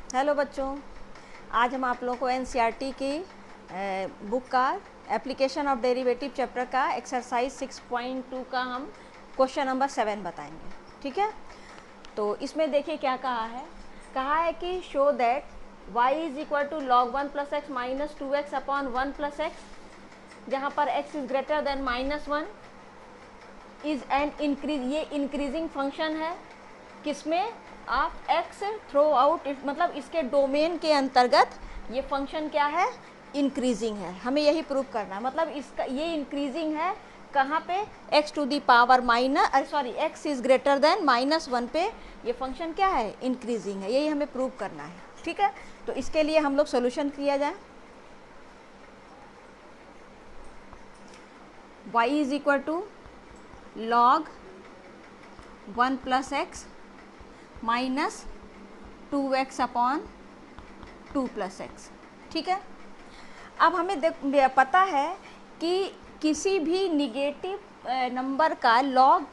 Hello बच्चों, आज हम आप लोगों को एनसीईआरटी की बुक का एप्लीकेशन ऑफ डेरिवेटिव चैप्टर का एक्सरसाइज 6.2 का हम क्वेश्चन नंबर 7 बताएंगे। ठीक है, तो इसमें देखिए क्या कहा है कि show that y is equal to log 1 plus x minus 2x upon 1 plus x, जहाँ पर x is greater than -1 is an increase, ये इंक्रीजिंग फंक्शन है किसमें, आप x थ्रो आउट, मतलब इसके डोमेन के अंतर्गत ये फंक्शन क्या है, इंक्रीजिंग है। हमें यही प्रूव करना है, मतलब इसका ये इंक्रीजिंग है कहाँ पे, x to the power x is greater than -1 पे ये फंक्शन क्या है, इंक्रीजिंग है। यही हमें प्रूव करना है। ठीक है, तो इसके लिए हम लोग सोल्यूशन किया जाए। y is equal to log 1 plus x minus 2x upon 2 plus x. ठीक है, अब हमें पता है कि किसी भी निगेटिव नंबर का लॉग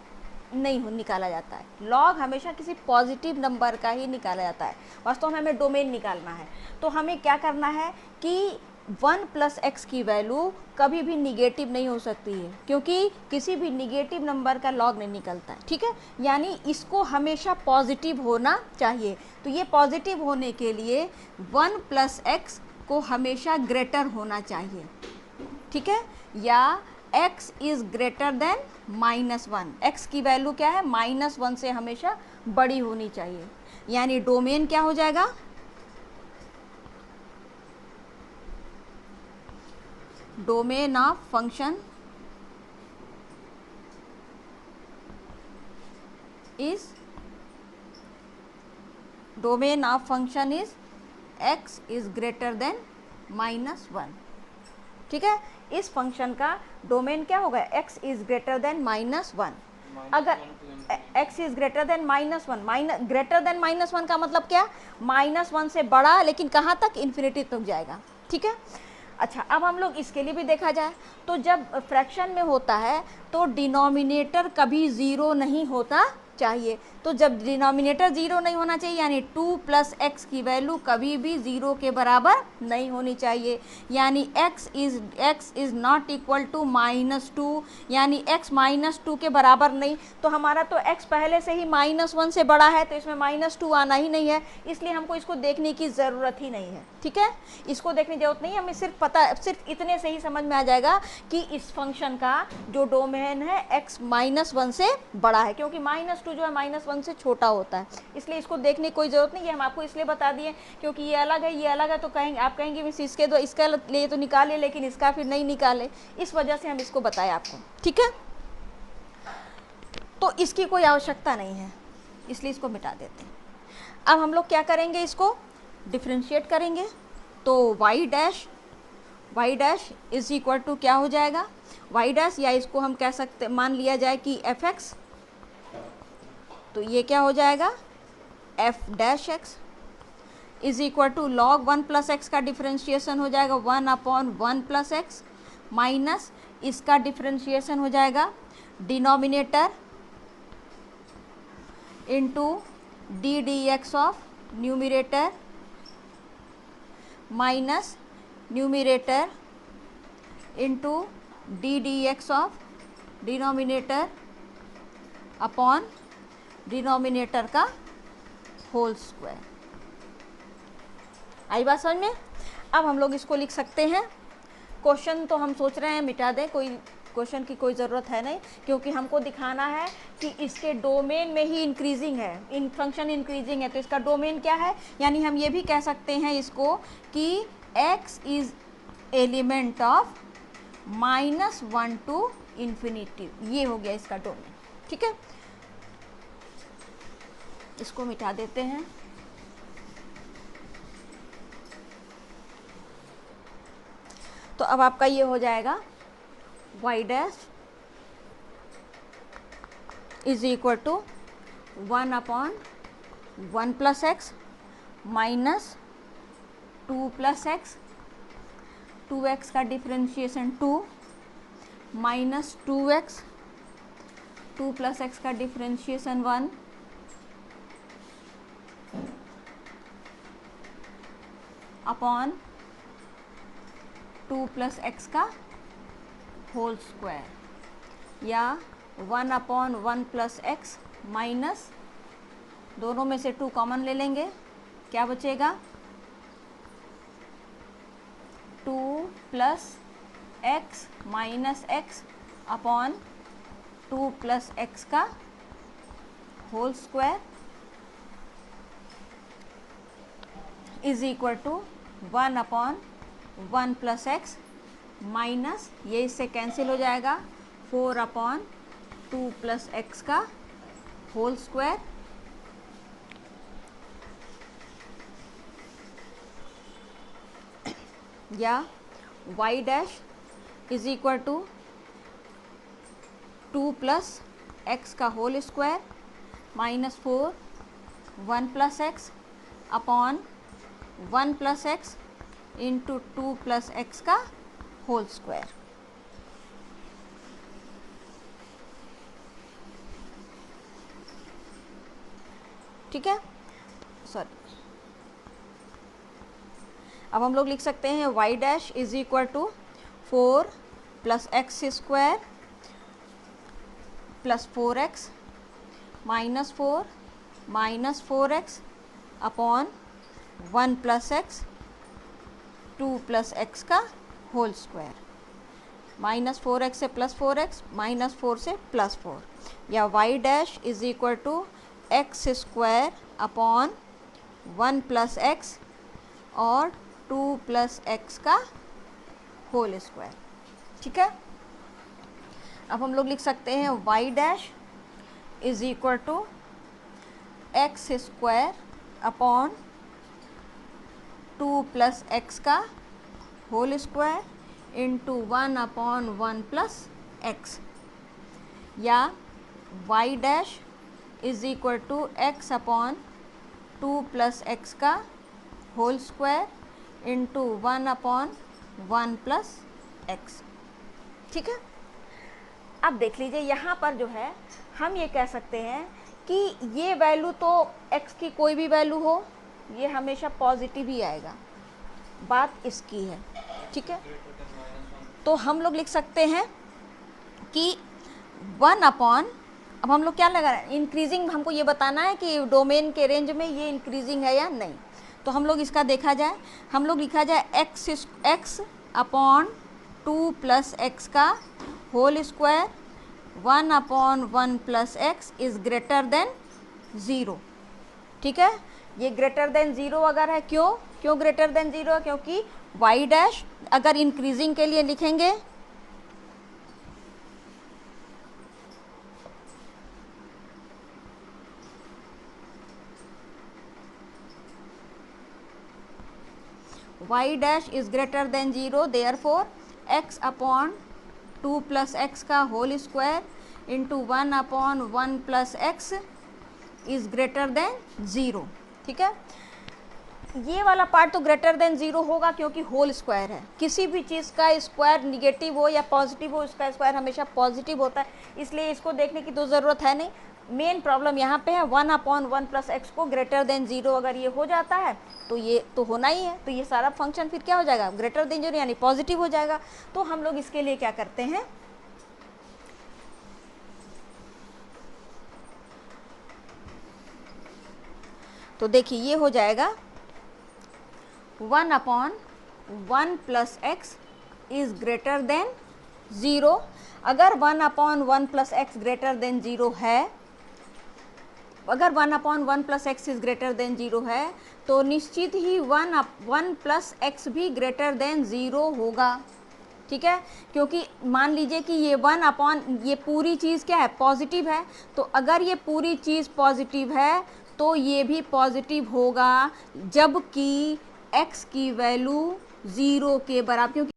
नहीं निकाला जाता है। लॉग हमेशा किसी पॉजिटिव नंबर का ही निकाला जाता है। वास्तव में हमें डोमेन निकालना है, तो हमें क्या करना है कि 1 प्लस एक्स की वैल्यू कभी भी निगेटिव नहीं हो सकती है, क्योंकि किसी भी निगेटिव नंबर का लॉग नहीं निकलता है। ठीक है, यानी इसको हमेशा पॉजिटिव होना चाहिए। तो ये पॉजिटिव होने के लिए 1 प्लस एक्स को हमेशा ग्रेटर होना चाहिए। ठीक है, या x is greater than -1, x की वैल्यू क्या है, -1 से हमेशा बड़ी होनी चाहिए। यानी डोमेन क्या हो जाएगा, domain of function is x is greater than -1। ठीक है, इस फंक्शन का डोमेन क्या होगा, x इज ग्रेटर देन -1। अगर x is greater than -1, greater than -1 का मतलब क्या, -1 से बड़ा, लेकिन कहाँ तक, इन्फिनिटी तक जाएगा। ठीक है, अच्छा, अब हम लोग इसके लिए भी देखा जाए तो जब फ्रैक्शन में होता है तो डिनोमिनेटर कभी ज़ीरो नहीं होता चाहिए। तो जब डिनोमिनेटर ज़ीरो नहीं होना चाहिए, यानी 2 प्लस एक्स की वैल्यू कभी भी ज़ीरो के बराबर नहीं होनी चाहिए। यानी x is not equal to -2, यानी x -2 के बराबर नहीं। तो हमारा तो x पहले से ही -1 से बड़ा है, तो इसमें -2 आना ही नहीं है, इसलिए हमको इसको देखने की ज़रूरत ही नहीं है। ठीक है, इसको देखने की जरूरत नहीं है, हमें सिर्फ इतने से ही समझ में आ जाएगा कि इस फंक्शन का जो डोमेन है x -1 से बड़ा है, क्योंकि -2 जो है -1 से छोटा होता है, इसलिए इसको देखने की कोई ज़रूरत नहीं है। हम आपको इसलिए बता दिए क्योंकि ये अलग है, ये अलग है, तो आप कहेंगे मिस इसके दो, इसका लिए तो निकाले लेकिन इसका फिर नहीं निकाले, इस वजह से हम इसको बताए आपको। ठीक है, तो इसकी कोई आवश्यकता नहीं है, इसलिए इसको मिटा देते हैं। अब हम लोग क्या करेंगे, इसको डिफ्रेंशिएट करेंगे। तो y dash is equal to क्या हो जाएगा, y डैश, या इसको हम कह सकते, मान लिया जाए कि fx, तो ये क्या हो जाएगा, f dash x is equal to log 1 plus x का डिफ्रेंशिएशन हो जाएगा 1 अपॉन 1 प्लस एक्स, माइनस इसका डिफ्रेंशिएशन हो जाएगा denominator into d d x of numerator minus numerator into d d x of denominator upon denominator का whole square. आई बात समझ में। अब हम लोग इसको लिख सकते हैं। क्वेश्चन तो हम सोच रहे हैं मिटा दें, कोई क्वेश्चन की कोई ज़रूरत है नहीं, क्योंकि हमको दिखाना है कि इसके डोमेन में ही इंक्रीजिंग है, फंक्शन इंक्रीजिंग है, तो इसका डोमेन क्या है। यानी हम ये भी कह सकते हैं इसको कि x is element of -1 to infinity, ये हो गया इसका डोमेन। ठीक है, इसको मिटा देते हैं। तो अब आपका ये हो जाएगा y dash is equal to 1 upon 1 plus x minus 2 plus x, 2x का differentiation 2 minus 2x, 2 plus x का डिफ्रेंशिएशन 1 अपॉन 2 प्लस एक्स का होल स्क्वायर, या 1 अपॉन 1 प्लस एक्स माइनस, दोनों में से 2 कॉमन ले लेंगे, क्या बचेगा 2 plus x minus x upon 2 plus x का whole square is equal to 1 upon 1 plus x minus, ये इससे कैंसिल हो जाएगा, 4 अपॉन 2 प्लस एक्स का होल स्क्वायर, या y dash is equal to 2 plus x का whole square minus 4 1 plus x upon 1 plus x into 2 plus x का whole square. ठीक है, सॉरी, अब हम लोग लिख सकते हैं y dash is equal to 4 plus x square plus 4x minus 4 upon 1 plus x 2 plus x का होल स्क्वायर, माइनस 4x से प्लस 4x माइनस 4 से प्लस 4, या y dash is equal to x square upon 1 plus x और 2 plus x का whole square. ठीक है, अब हम लोग लिख सकते हैं y dash is equal to x square upon 2 plus x का whole square into 1 upon 1 plus x, या y dash is equal to x upon 2 plus x का whole square into 1 upon 1 plus x. ठीक है, अब देख लीजिए यहाँ पर जो है हम ये कह सकते हैं कि ये वैल्यू तो x की कोई भी वैल्यू हो, ये हमेशा पॉजिटिव ही आएगा, बात इसकी है। ठीक है, तो हम लोग लिख सकते हैं कि 1 अपॉन, अब हम लोग क्या लगा रहे हैं, इंक्रीजिंग, हमको ये बताना है कि डोमेन के रेंज में ये इंक्रीजिंग है या नहीं, तो हम लोग इसका देखा जाए, हम लोग लिखा जाए एक्स अपॉन 2 प्लस एक्स का whole square 1 upon 1 plus x is greater than 0। ठीक है, ये ग्रेटर देन 0 अगर है, क्यों ग्रेटर देन 0 है, क्योंकि y डैश अगर इंक्रीजिंग के लिए लिखेंगे y dash is greater than 0, therefore x upon 2 plus x का whole square into 1 upon 1 plus x is greater than 0। ठीक है, ये वाला पार्ट तो ग्रेटर देन 0 होगा क्योंकि होल स्क्वायर है, किसी भी चीज़ का स्क्वायर निगेटिव हो या पॉजिटिव हो, इसका स्क्वायर हमेशा पॉजिटिव होता है, इसलिए इसको देखने की तो ज़रूरत है नहीं। मेन प्रॉब्लम यहाँ पे है 1 अपॉन 1 प्लस एक्स को ग्रेटर देन 0 अगर ये हो जाता है तो ये तो होना ही है, तो ये सारा फंक्शन फिर क्या हो जाएगा, ग्रेटर देन 0 यानी पॉजिटिव हो जाएगा। तो हम लोग इसके लिए क्या करते हैं, तो देखिए ये हो जाएगा 1 upon 1 plus x is greater than 0। अगर 1 upon 1 plus x greater than 0 है, अगर 1 upon 1 plus x is greater than 0 है, तो निश्चित ही 1 प्लस एक्स भी ग्रेटर देन 0 होगा। ठीक है, क्योंकि मान लीजिए कि ये 1 अपॉन, ये पूरी चीज़ क्या है, पॉजिटिव है, तो अगर ये पूरी चीज़ पॉजिटिव है तो ये भी पॉजिटिव होगा, जबकि x की वैल्यू 0 के बराबर, क्योंकि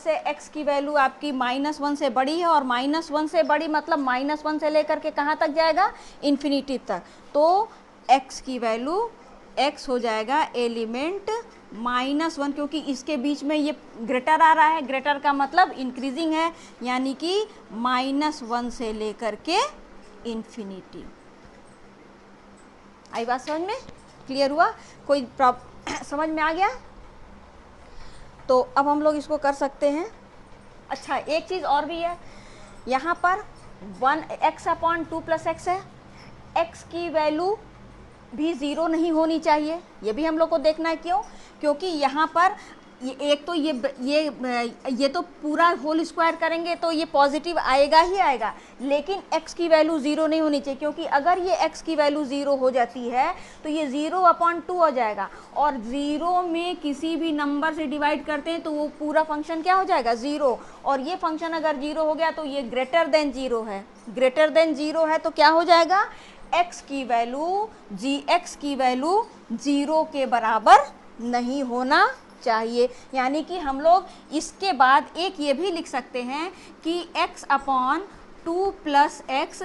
से x की वैल्यू आपकी -1 से बड़ी है, और -1 से बड़ी मतलब -1 से लेकर के कहाँ तक जाएगा, इन्फिनिटी तक। तो x की वैल्यू x हो जाएगा एलिमेंट -1, क्योंकि इसके बीच में ये ग्रेटर आ रहा है, ग्रेटर का मतलब इंक्रीजिंग है, यानी कि -1 से लेकर के इन्फिनिटी। आई बात समझ में, क्लियर हुआ, कोई समझ में आ गया? तो अब हम लोग इसको कर सकते हैं। अच्छा, एक चीज़ और भी है, यहाँ पर 1x/2 + x है, x की वैल्यू भी ज़ीरो नहीं होनी चाहिए, ये भी हम लोग को देखना है। क्यों? क्योंकि यहाँ पर एक तो ये तो पूरा होल स्क्वायर करेंगे तो ये पॉजिटिव आएगा ही आएगा, लेकिन x की वैल्यू ज़ीरो नहीं होनी चाहिए, क्योंकि अगर ये x की वैल्यू ज़ीरो हो जाती है तो ये 0/2 हो जाएगा, और ज़ीरो में किसी भी नंबर से डिवाइड करते हैं तो वो पूरा फंक्शन क्या हो जाएगा, ज़ीरो। और ये फंक्शन अगर ज़ीरो हो गया तो ये ग्रेटर देन ज़ीरो है, ग्रेटर देन ज़ीरो है तो क्या हो जाएगा, x की वैल्यू 0 के बराबर नहीं होना चाहिए। यानी कि हम लोग इसके बाद एक ये भी लिख सकते हैं कि x/2 + x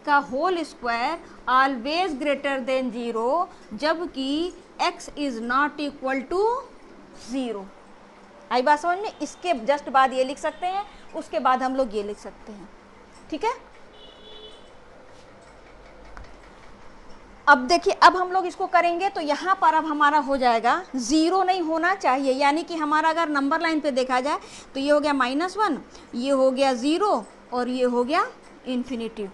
का whole square always greater than 0, जबकि x is not equal to 0। आई बात समझ में? इसके जस्ट बाद ये लिख सकते हैं, उसके बाद हम लोग ये लिख सकते हैं, ठीक है। अब देखिए, अब हम लोग इसको करेंगे तो यहाँ पर अब हमारा हो जाएगा, ज़ीरो नहीं होना चाहिए, यानी कि हमारा अगर नंबर लाइन पे देखा जाए तो ये हो गया -1, ये हो गया 0, और ये हो गया इन्फिनिटी।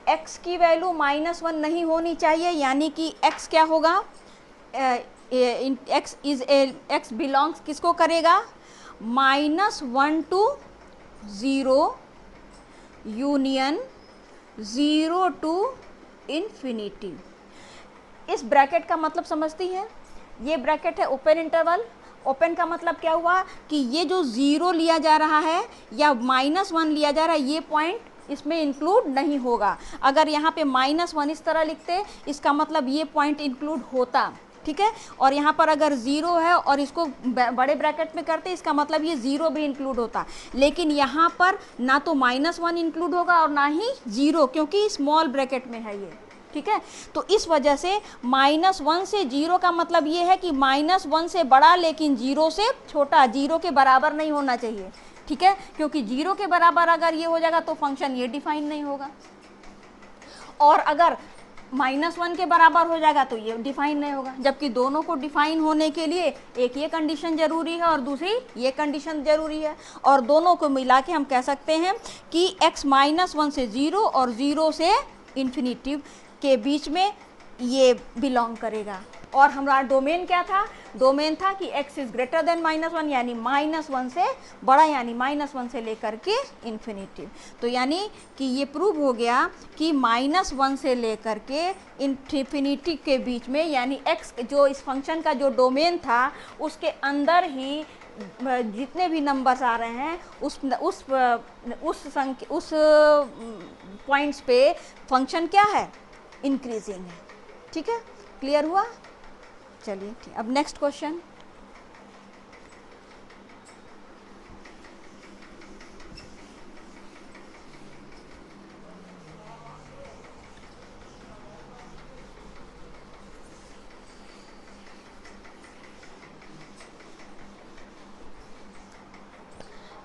x की वैल्यू -1 नहीं होनी चाहिए, यानी कि x क्या होगा, x बिलोंग्स किसको करेगा, -1 to 0 यूनियन 0 to इन्फिनिटी। इस ब्रैकेट का मतलब समझती हैं, ये ब्रैकेट है ओपन इंटरवल। ओपन का मतलब क्या हुआ कि ये जो 0 लिया जा रहा है या -1 लिया जा रहा है, ये पॉइंट इसमें इंक्लूड नहीं होगा। अगर यहाँ पे -1 इस तरह लिखते, इसका मतलब ये पॉइंट इंक्लूड होता, ठीक है। और यहाँ पर अगर 0 है और इसको बड़े ब्रैकेट में करते, इसका मतलब ये 0 भी इंक्लूड होता, लेकिन यहाँ पर ना तो -1 इंक्लूड होगा और ना ही 0, क्योंकि स्मॉल ब्रैकेट में है ये, ठीक है। तो इस वजह से -1 से 0 का मतलब ये है कि -1 से बड़ा लेकिन 0 से छोटा, 0 के बराबर नहीं होना चाहिए, ठीक है। क्योंकि 0 के बराबर अगर ये हो जाएगा तो फंक्शन ये डिफाइन नहीं होगा, और अगर -1 के बराबर हो जाएगा तो ये डिफाइन नहीं होगा। जबकि दोनों को डिफाइन होने के लिए एक ये कंडीशन जरूरी है और दूसरी ये कंडीशन जरूरी है, और दोनों को मिला के हम कह सकते हैं कि x -1 से 0 और 0 से इन्फिनिटी के बीच में ये बिलोंग करेगा। और हमारा डोमेन क्या था, डोमेन था कि x इज ग्रेटर देन -1, यानी -1 से बड़ा, यानी -1 से लेकर के इन्फिनिटी। तो यानी कि ये प्रूव हो गया कि -1 से लेकर के इन्फिनिटी के बीच में, यानी x जो इस फंक्शन का जो डोमेन था उसके अंदर ही जितने भी नंबर्स आ रहे हैं उस पॉइंट्स पे फंक्शन क्या है, इंक्रीजिंग है, ठीक है। क्लियर हुआ? चलिए ठीक, अब नेक्स्ट क्वेश्चन।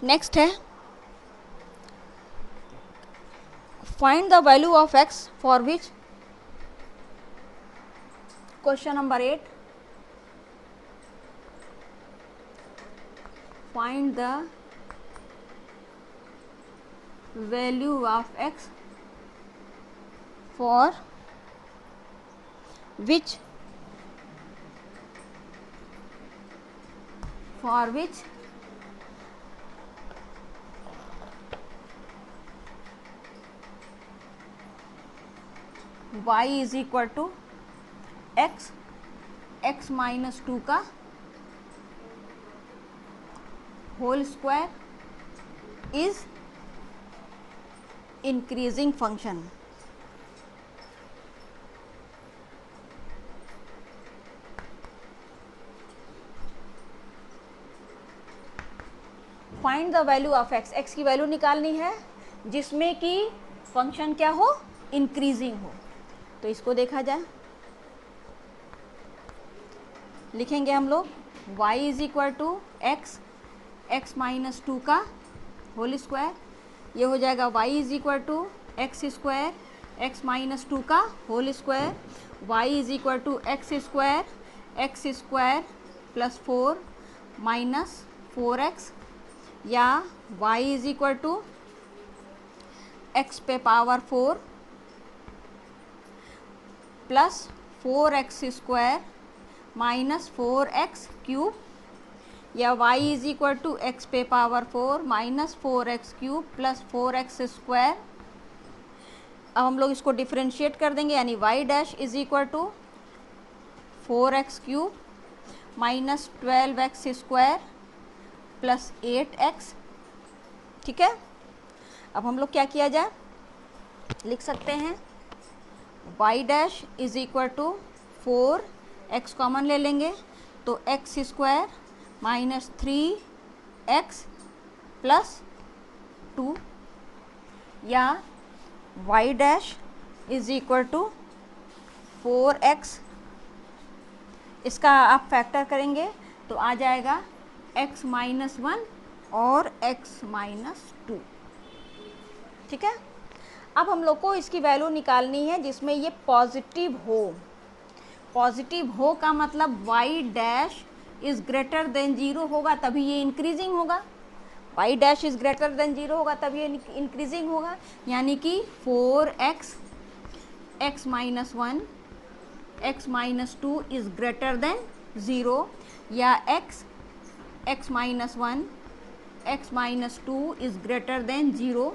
नेक्स्ट है, find the value of x for which, question number 8, find the value of x for which y is equal to x -2 का whole square is increasing function. Find the value of x, x की value निकालनी है जिसमें कि function क्या हो, increasing हो। तो इसको देखा जाए, लिखेंगे हम लोग y is equal to x, x minus 2 का होल स्क्वायर, ये हो जाएगा y is equal to x square, x minus 2 का whole square, y is equal to x square plus 4 minus 4x, या y is equal to x पे power 4 plus 4x square minus 4x cube, या y is equal to x पे power 4 minus 4x cube plus 4x square. अब हम लोग इसको differentiate कर देंगे, यानी y dash is equal to 4x cube minus 12x square plus 8x। ठीक है, अब हम लोग क्या किया जाए, लिख सकते हैं y dash is equal to 4, x common ले लेंगे तो x square minus 3x plus 2, या y dash is equal to 4x, इसका आप फैक्टर करेंगे तो आ जाएगा x माइनस 1 और x माइनस 2। ठीक है, अब हम लोग को इसकी वैल्यू निकालनी है जिसमें ये पॉजिटिव हो। पॉजिटिव हो का मतलब y dash is greater than 0 होगा तभी ये इंक्रीजिंग होगा, y dash is greater than 0 होगा तभी ये इंक्रीजिंग होगा, यानी कि 4x x minus 1 x minus 2 is greater than 0, या x minus 1 x minus 2 is greater than 0।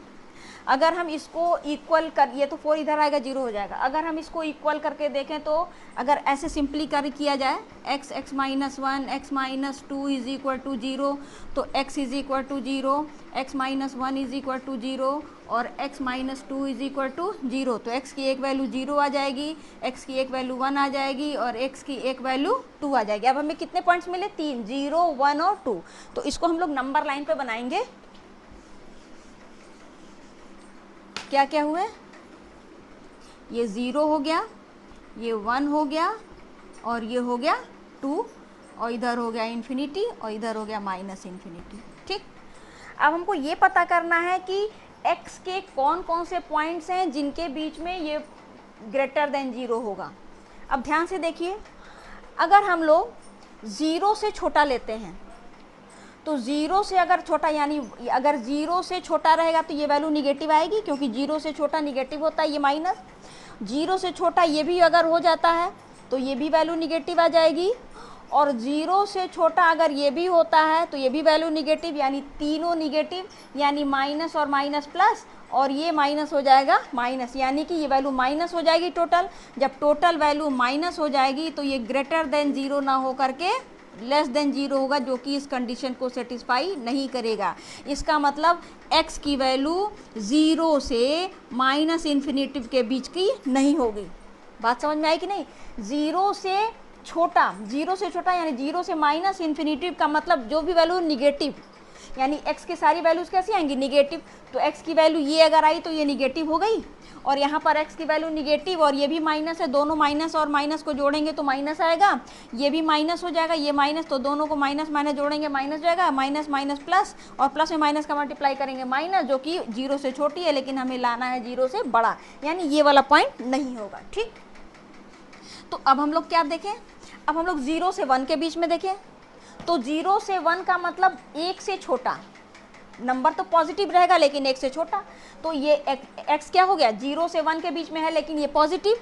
अगर हम इसको इक्वल कर, ये तो 4 इधर आएगा 0 हो जाएगा, अगर हम इसको इक्वल करके देखें तो अगर ऐसे सिंपली कर किया जाए x minus 1 x minus 2 is equal to 0, तो x is equal to 0, x minus 1 is equal to 0 और x minus 2 is equal to 0, तो x की एक वैल्यू 0 आ जाएगी, x की एक वैल्यू 1 आ जाएगी और x की एक वैल्यू 2 आ जाएगी। अब हमें कितने पॉइंट्स मिले, 3, 0 1 और 2। तो इसको हम लोग नंबर लाइन पे बनाएंगे। क्या क्या हुए, ये 0 हो गया, ये 1 हो गया और ये हो गया 2, और इधर हो गया इन्फिनिटी और इधर हो गया माइनस इन्फिनिटी। ठीक, अब हमको ये पता करना है कि x के कौन कौन से पॉइंट्स हैं जिनके बीच में ये ग्रेटर देन 0 होगा। अब ध्यान से देखिए, अगर हम लोग 0 से छोटा लेते हैं तो 0 से अगर छोटा, यानी अगर 0 से छोटा रहेगा तो ये वैल्यू निगेटिव आएगी, क्योंकि 0 से छोटा निगेटिव होता है, ये माइनस। 0 से छोटा ये भी अगर हो जाता है तो ये भी वैल्यू निगेटिव आ जाएगी, और 0 से छोटा अगर ये भी होता है तो ये भी वैल्यू निगेटिव, यानी तीनों निगेटिव, यानी माइनस और माइनस प्लस, और ये माइनस हो जाएगा माइनस, यानी कि ये वैल्यू माइनस हो जाएगी टोटल। जब टोटल वैल्यू माइनस हो जाएगी तो ये ग्रेटर देन 0 ना हो करके लेस देन 0 होगा, जो कि इस कंडीशन को सेटिस्फाई नहीं करेगा। इसका मतलब x की वैल्यू 0 से माइनस इन्फिनिटिव के बीच की नहीं होगी। बात समझ में आई कि नहीं, 0 से छोटा, 0 से छोटा यानी 0 से माइनस इन्फिनिटिव का मतलब जो भी वैल्यू निगेटिव, यानी x की सारी वैल्यूज़ कैसी आएंगी, निगेटिव। तो x की वैल्यू ये अगर आई तो ये निगेटिव हो गई, और यहाँ पर x की वैल्यू निगेटिव और ये भी माइनस है, दोनों माइनस और माइनस को जोड़ेंगे तो माइनस आएगा, ये भी माइनस हो जाएगा, ये माइनस, तो दोनों को माइनस माइनस जोड़ेंगे माइनस जाएगा, माइनस माइनस प्लस, और प्लस में माइनस का मल्टीप्लाई करेंगे माइनस, जो कि 0 से छोटी है लेकिन हमें लाना है 0 से बड़ा, यानी ये वाला पॉइंट नहीं होगा। ठीक, तो अब हम लोग क्या देखें, अब हम लोग 0 से 1 के बीच में देखें, तो 0 से 1 का मतलब 1 से छोटा, नंबर तो पॉजिटिव रहेगा लेकिन 1 से छोटा, तो ये x क्या हो गया, 0 से 1 के बीच में है लेकिन ये पॉजिटिव,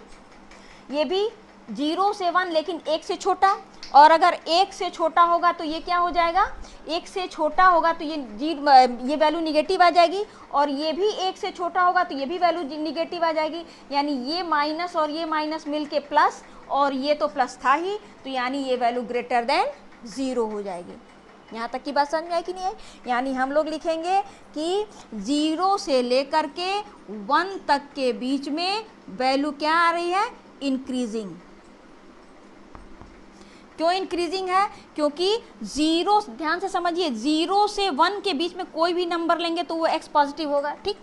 ये भी 0 से 1 लेकिन 1 से छोटा, और अगर 1 से छोटा होगा तो ये क्या हो जाएगा, 1 से छोटा होगा तो ये वैल्यू निगेटिव आ जाएगी, और ये भी 1 से छोटा होगा तो ये भी वैल्यू निगेटिव आ जाएगी, यानी ये माइनस और ये माइनस मिल के प्लस, और ये तो प्लस था ही, तो यानी ये वैल्यू ग्रेटर देन 0 हो जाएगी। यहाँ तक की बात समझ में आई कि नहीं आई, यानी हम लोग लिखेंगे कि 0 से लेकर के 1 तक के बीच में वैल्यू क्या आ रही है, इंक्रीजिंग। क्यों इंक्रीजिंग है? क्योंकि 0, ध्यान से समझिए, 0 से 1 के बीच में कोई भी नंबर लेंगे तो वो x पॉजिटिव होगा। ठीक,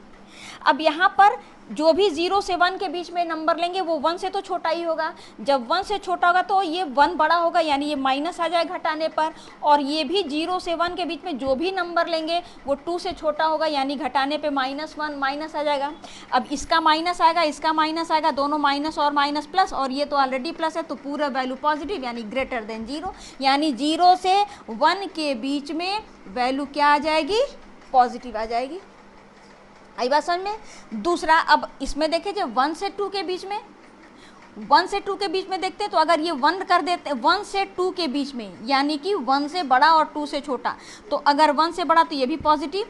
अब यहाँ पर जो भी 0 से 1 के बीच में नंबर लेंगे वो 1 से तो छोटा ही होगा। जब 1 से छोटा होगा तो ये 1 बड़ा होगा, यानी ये माइनस आ जाए घटाने पर। और ये भी 0 से 1 के बीच में जो भी नंबर लेंगे वो 2 से छोटा होगा, यानी घटाने पे -1 माइनस आ जाएगा। अब इसका माइनस आएगा, इसका माइनस आएगा, दोनों माइनस और माइनस प्लस, और ये तो ऑलरेडी प्लस है तो पूरा वैल्यू पॉजिटिव यानी ग्रेटर देन 0, यानी 0 से 1 के बीच में वैल्यू क्या आ जाएगी? पॉजिटिव आ जाएगी। आई बात समझ में? दूसरा, अब इसमें देखिए जब 1 से 2 के बीच में, 1 से 2 के बीच में देखते हैं तो अगर ये 1 कर देते, 1 से 2 के बीच में, यानी कि 1 से बड़ा और 2 से छोटा, तो अगर 1 से बड़ा तो ये भी पॉजिटिव,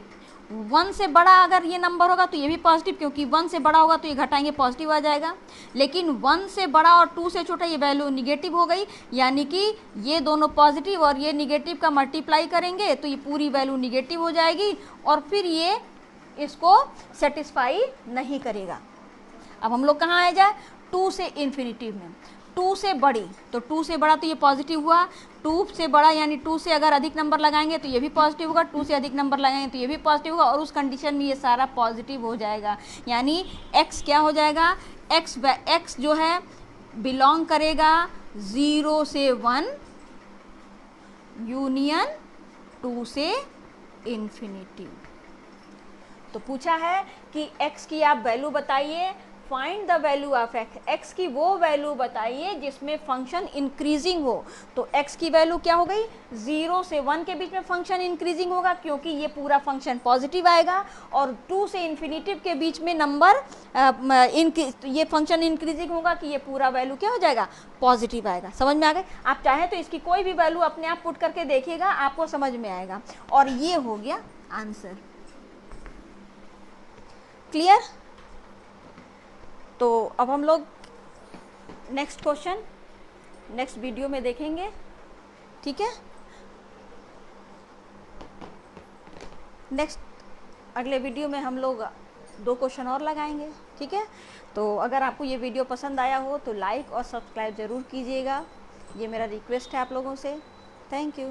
1 से बड़ा अगर ये नंबर होगा तो ये भी पॉजिटिव, क्योंकि 1 से बड़ा होगा तो ये घटाएंगे पॉजिटिव आ जाएगा। लेकिन 1 से बड़ा और 2 से छोटा ये वैल्यू निगेटिव हो गई, यानी कि ये दोनों पॉजिटिव और ये निगेटिव का मल्टीप्लाई करेंगे तो ये पूरी वैल्यू निगेटिव हो जाएगी और फिर ये इसको सेटिस्फाई नहीं करेगा। अब हम लोग कहाँ आ जाए? 2 से इन्फिनिटी में। 2 से बड़ी, तो 2 से बड़ा तो ये पॉजिटिव हुआ, 2 से बड़ा यानी 2 से अगर अधिक नंबर लगाएंगे तो ये भी पॉजिटिव होगा, 2 से अधिक नंबर लगाएंगे तो ये भी पॉजिटिव होगा, और उस कंडीशन में ये सारा पॉजिटिव हो जाएगा। यानी x क्या हो जाएगा? x जो है बिलोंग करेगा 0 से 1 यूनियन 2 से इन्फिनिटी। तो पूछा है कि x की आप वैल्यू बताइए, find the value of x, x की वो वैल्यू बताइए जिसमें फंक्शन इंक्रीजिंग हो। तो x की वैल्यू क्या हो गई? 0 से 1 के बीच में फंक्शन इंक्रीजिंग होगा क्योंकि ये पूरा फंक्शन पॉजिटिव आएगा, और 2 से इन्फिनिटिव के बीच में नंबर ये फंक्शन इंक्रीजिंग होगा कि ये पूरा वैल्यू क्या हो जाएगा? पॉजिटिव आएगा। समझ में आ गए? आप चाहें तो इसकी कोई भी वैल्यू अपने आप पुट करके देखिएगा, आपको समझ में आएगा। और ये हो गया आंसर। क्लियर? तो अब हम लोग नेक्स्ट क्वेश्चन नेक्स्ट वीडियो में देखेंगे। ठीक है, नेक्स्ट अगले वीडियो में हम लोग 2 क्वेश्चन और लगाएंगे। ठीक है, तो अगर आपको ये वीडियो पसंद आया हो तो लाइक और सब्सक्राइब ज़रूर कीजिएगा, ये मेरा रिक्वेस्ट है आप लोगों से। Thank you.